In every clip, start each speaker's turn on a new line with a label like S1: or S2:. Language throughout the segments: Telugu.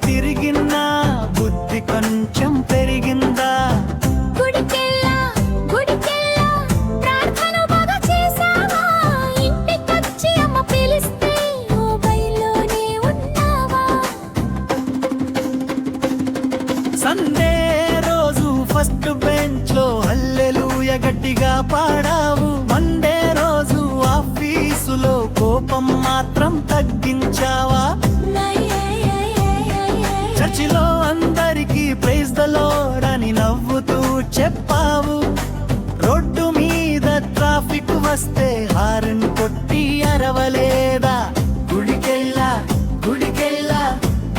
S1: తిరిగినా బుద్ధి కొంచెం పెరిగిందా? సండే రోజు ఫస్ట్ బెంచ్ లో హల్లెలూయా గట్టిగా పాడావు. మండే రోజు ఆఫీసులో కోపం మాత్రం తగ్గించావా? చర్చిలో అందరికీ ప్రైజ్ ద లార్డ్ అని నవ్వుతూ చెప్పావు. రోడ్డు మీద ట్రాఫిక్ వస్తే హారన్ కొట్టి అరవలేదా? గుడికెళ్ళా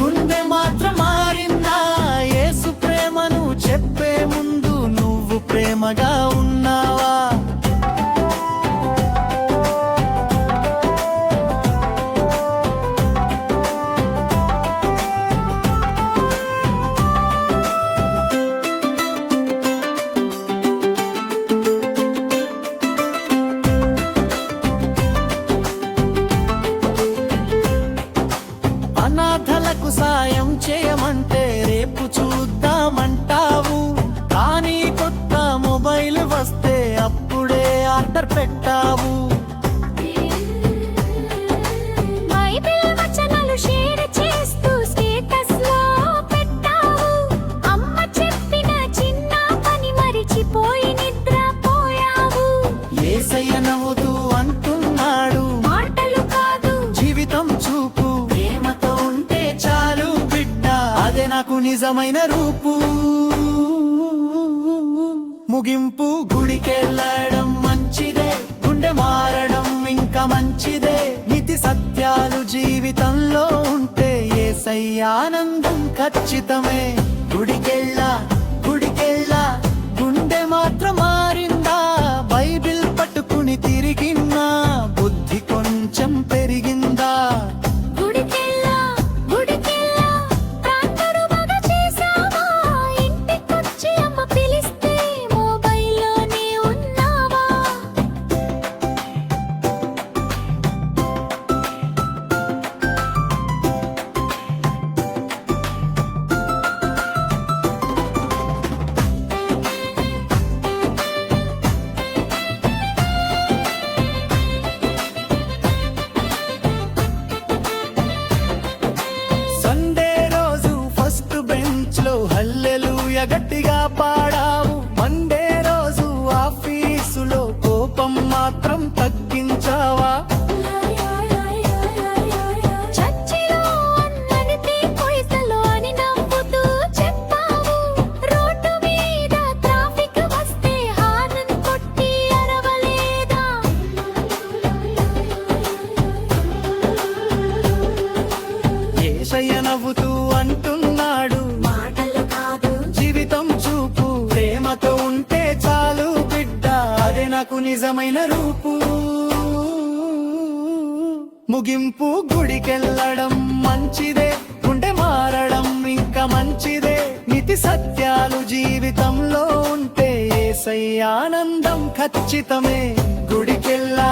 S1: గుండె మాత్రం మారిందా? యేసు ప్రేమను చెప్పే ముందు నువ్వు ప్రేమగా ఉన్నావా? అనాథలకు సాయం చేయమంటే రేపు చూద్దామంటావు. కానీ కొత్త మొబైల్ వస్తే అప్పుడే ఆర్డర్ పెట్టావు. యేసయ్య నవ్వుతూ అంటున్నాడు, మాటలు కాదు జీవితం చూపు. ప్రేమతో ఉంటే చాలు బిడ్డ, అదే నాకు నిజమైన రూపు. ముగింపు గుడికెళ్ళడం మంచిదే, గుండె మారడం ఇంకా మంచిదే. నీతి సత్యాలు జీవితంలో ఉంటే యేసయ్య ఆనందం ఖచ్చితమే. గుడికెళ్ళా గుండె మాత్రం మారిందా? బైబిల్ పట్టుకుని తిరిగినా బుద్ధి కొంచెం పెరిగిందా? హల్లెలూయా గట్టిగా పాడావు. మండే రోజు ఆఫీసులో కోపం మాత్రం తగ్గించావా? యేసయ్య నవ్వుతూ అంటున్నాడు, ప్రేమతో ఉంటే చాలు బిడ్డ, అదే నాకు నిజమైన రూపు. ముగింపు గుడికెళ్ళడం మంచిదే, గుండె మారడం ఇంకా మంచిదే. నీతి సత్యాలు జీవితంలో ఉంటే యేసయ్య ఆనందం ఖచ్చితమే. గుడికెళ్ళా